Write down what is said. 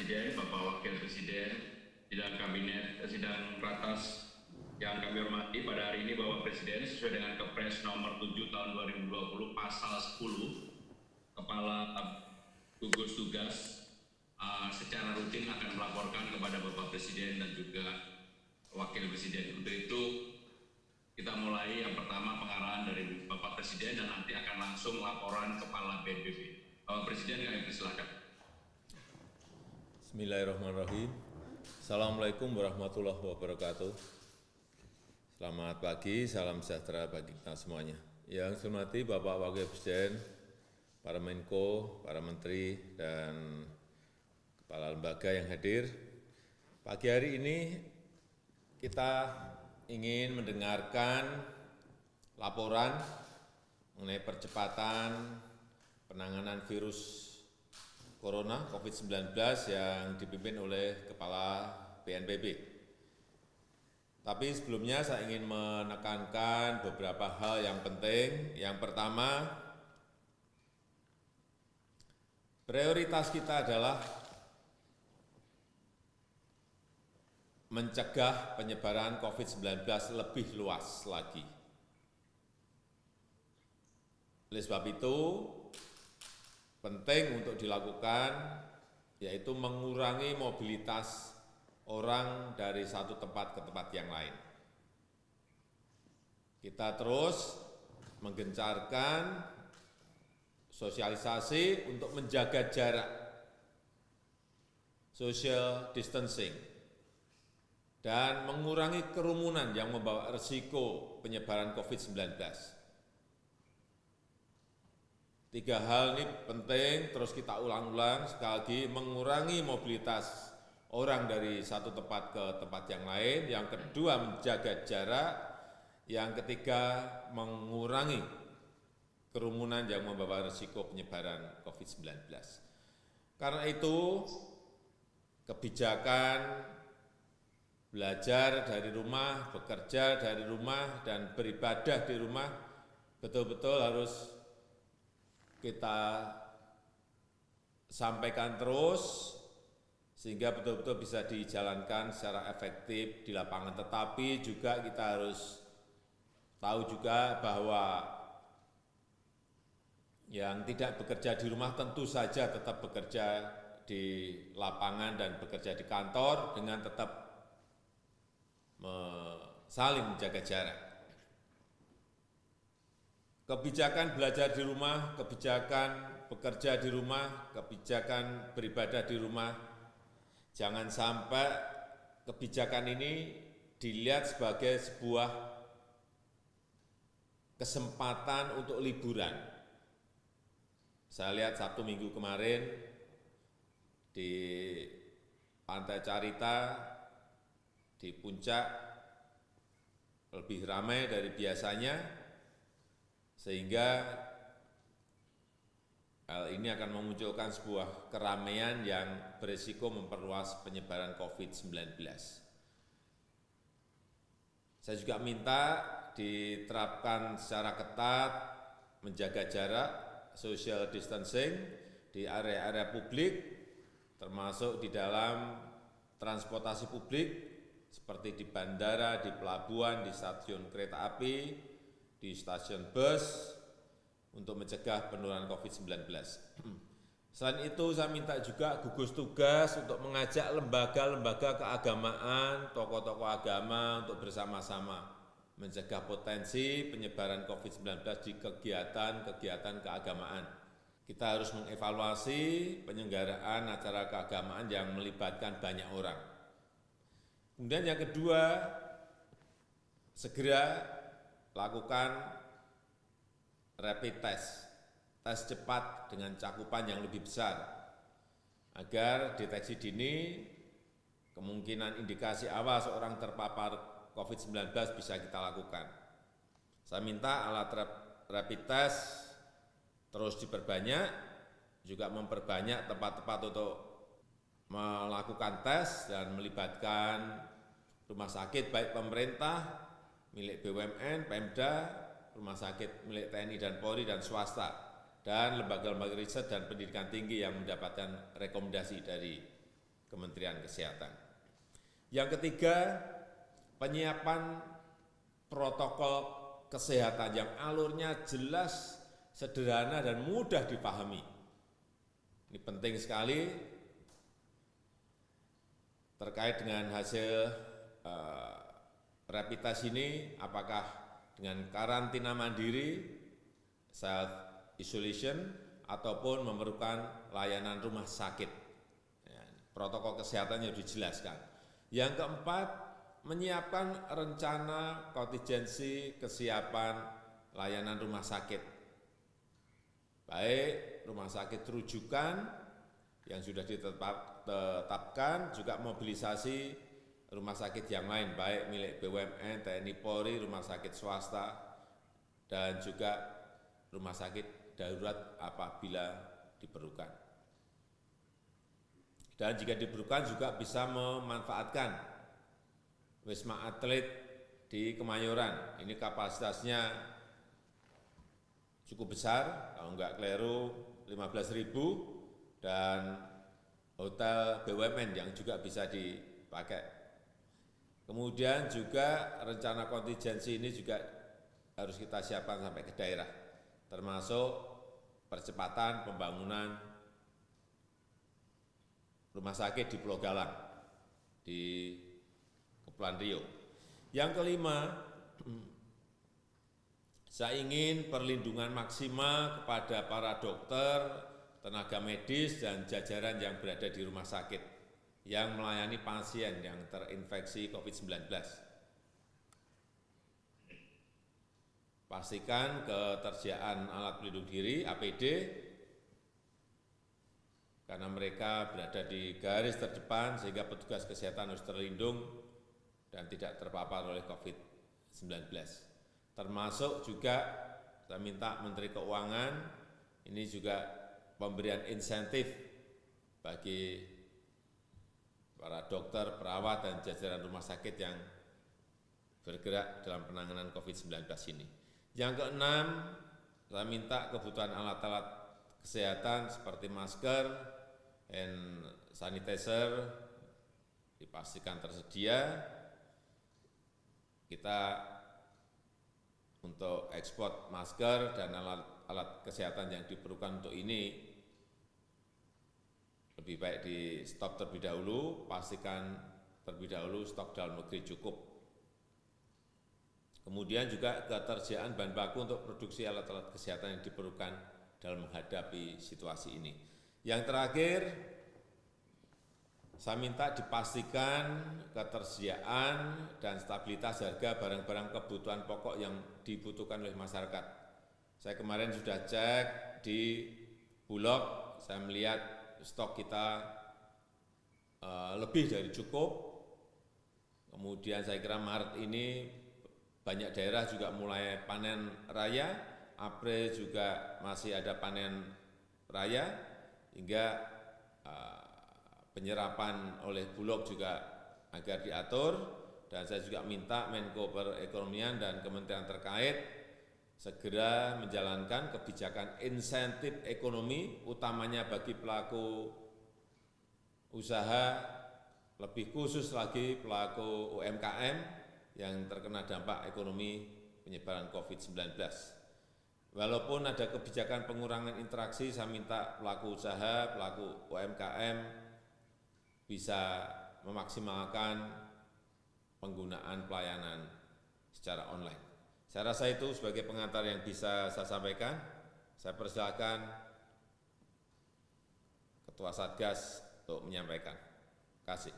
Presiden, Bapak Wakil Presiden, sidang kabinet, sidang ratas yang kami hormati, pada hari ini Bapak Presiden sesuai dengan Kepres nomor 7 tahun 2020 pasal 10, Kepala Gugus Tugas secara rutin akan melaporkan kepada Bapak Presiden dan juga Wakil Presiden. Untuk itu kita mulai yang pertama pengarahan dari Bapak Presiden dan nanti akan langsung laporan Kepala BNPB. Bapak Presiden, kami persilakan. Bismillahirrahmanirrahim. Assalamualaikum warahmatullahi wabarakatuh. Selamat pagi, salam sejahtera bagi kita semuanya. Yang saya hormati Bapak Wakil Presiden, para Menko, para Menteri, dan Kepala Lembaga yang hadir. Pagi hari ini kita ingin mendengarkan laporan mengenai percepatan penanganan virus Corona COVID-19 yang dipimpin oleh Kepala BNPB. Tapi sebelumnya saya ingin menekankan beberapa hal yang penting. Yang pertama, prioritas kita adalah mencegah penyebaran COVID-19 lebih luas lagi. Oleh sebab itu, penting untuk dilakukan yaitu mengurangi mobilitas orang dari satu tempat ke tempat yang lain. Kita terus menggencarkan sosialisasi untuk menjaga jarak, social distancing, dan mengurangi kerumunan yang membawa risiko penyebaran COVID-19. Tiga hal ini penting, terus kita ulang-ulang sekali lagi, mengurangi mobilitas orang dari satu tempat ke tempat yang lain. Yang kedua, menjaga jarak. Yang ketiga, mengurangi kerumunan yang membawa risiko penyebaran COVID-19. Karena itu, kebijakan belajar dari rumah, bekerja dari rumah, dan beribadah di rumah betul-betul harus kita sampaikan terus sehingga betul-betul bisa dijalankan secara efektif di lapangan. Tetapi juga kita harus tahu juga bahwa yang tidak bekerja di rumah tentu saja tetap bekerja di lapangan dan bekerja di kantor dengan tetap saling menjaga jarak. Kebijakan belajar di rumah, kebijakan bekerja di rumah, kebijakan beribadah di rumah, jangan sampai kebijakan ini dilihat sebagai sebuah kesempatan untuk liburan. Saya lihat Sabtu Minggu kemarin di Pantai Carita, di Puncak, lebih ramai dari biasanya, sehingga hal ini akan memunculkan sebuah keramaian yang berisiko memperluas penyebaran COVID-19. Saya juga minta diterapkan secara ketat, menjaga jarak, social distancing di area-area publik, termasuk di dalam transportasi publik, seperti di bandara, di pelabuhan, di stasiun kereta api, di stasiun bus, untuk mencegah penularan COVID-19. Selain itu, saya minta juga gugus tugas untuk mengajak lembaga-lembaga keagamaan, tokoh-tokoh agama untuk bersama-sama mencegah potensi penyebaran COVID-19 di kegiatan-kegiatan keagamaan. Kita harus mengevaluasi penyelenggaraan acara keagamaan yang melibatkan banyak orang. Kemudian yang kedua, segera lakukan rapid test, tes cepat dengan cakupan yang lebih besar, agar deteksi dini kemungkinan indikasi awal seorang terpapar COVID-19 bisa kita lakukan. Saya minta alat rapid test terus diperbanyak, juga memperbanyak tempat-tempat untuk melakukan tes dan melibatkan rumah sakit baik pemerintah, milik BUMN, Pemda, rumah sakit milik TNI dan Polri dan swasta, dan lembaga-lembaga riset dan pendidikan tinggi yang mendapatkan rekomendasi dari Kementerian Kesehatan. Yang ketiga, penyiapan protokol kesehatan yang alurnya jelas, sederhana, dan mudah dipahami. Ini penting sekali terkait dengan hasil rapid test ini, apakah dengan karantina mandiri, self isolation, ataupun memerlukan layanan rumah sakit. Ya, protokol kesehatannya dijelaskan. Yang keempat, menyiapkan rencana kontingensi kesiapan layanan rumah sakit. Baik rumah sakit rujukan yang sudah ditetapkan, juga mobilisasi rumah sakit yang lain, baik milik BUMN, TNI Polri, rumah sakit swasta, dan juga rumah sakit darurat apabila diperlukan. Dan jika diperlukan juga bisa memanfaatkan Wisma Atlet di Kemayoran. Ini kapasitasnya cukup besar, kalau enggak keliru 15.000, dan hotel BUMN yang juga bisa dipakai. Kemudian juga rencana kontingensi ini juga harus kita siapkan sampai ke daerah, termasuk percepatan pembangunan rumah sakit di Pulau Galang, di Kepulauan Riau. Yang kelima, saya ingin perlindungan maksimal kepada para dokter, tenaga medis, dan jajaran yang berada di rumah sakit yang melayani pasien yang terinfeksi COVID-19. Pastikan ketersediaan alat pelindung diri, APD, karena mereka berada di garis terdepan sehingga petugas kesehatan harus terlindung dan tidak terpapar oleh COVID-19. Termasuk juga saya minta Menteri Keuangan ini juga pemberian insentif bagi para dokter, perawat, dan jajaran rumah sakit yang bergerak dalam penanganan COVID-19 ini. Yang keenam, saya minta kebutuhan alat-alat kesehatan seperti masker, hand sanitizer dipastikan tersedia. Kita untuk ekspor masker dan alat kesehatan yang diperlukan untuk ini lebih baik di stok terlebih dahulu, pastikan terlebih dahulu stok dalam negeri cukup. Kemudian juga ketersediaan bahan baku untuk produksi alat-alat kesehatan yang diperlukan dalam menghadapi situasi ini. Yang terakhir, saya minta dipastikan ketersediaan dan stabilitas harga barang-barang kebutuhan pokok yang dibutuhkan oleh masyarakat. Saya kemarin sudah cek di Bulog, saya melihat stok kita lebih dari cukup. Kemudian saya kira Maret ini banyak daerah juga mulai panen raya, April juga masih ada panen raya, hingga penyerapan oleh Bulog juga agar diatur, dan saya juga minta Menko Perekonomian dan kementerian terkait segera menjalankan kebijakan insentif ekonomi, utamanya bagi pelaku usaha, lebih khusus lagi pelaku UMKM yang terkena dampak ekonomi penyebaran COVID-19. Walaupun ada kebijakan pengurangan interaksi, saya minta pelaku usaha, pelaku UMKM bisa memaksimalkan penggunaan pelayanan secara online. Saya rasa itu sebagai pengantar yang bisa saya sampaikan. Saya persilakan Ketua Satgas untuk menyampaikan. Terima kasih.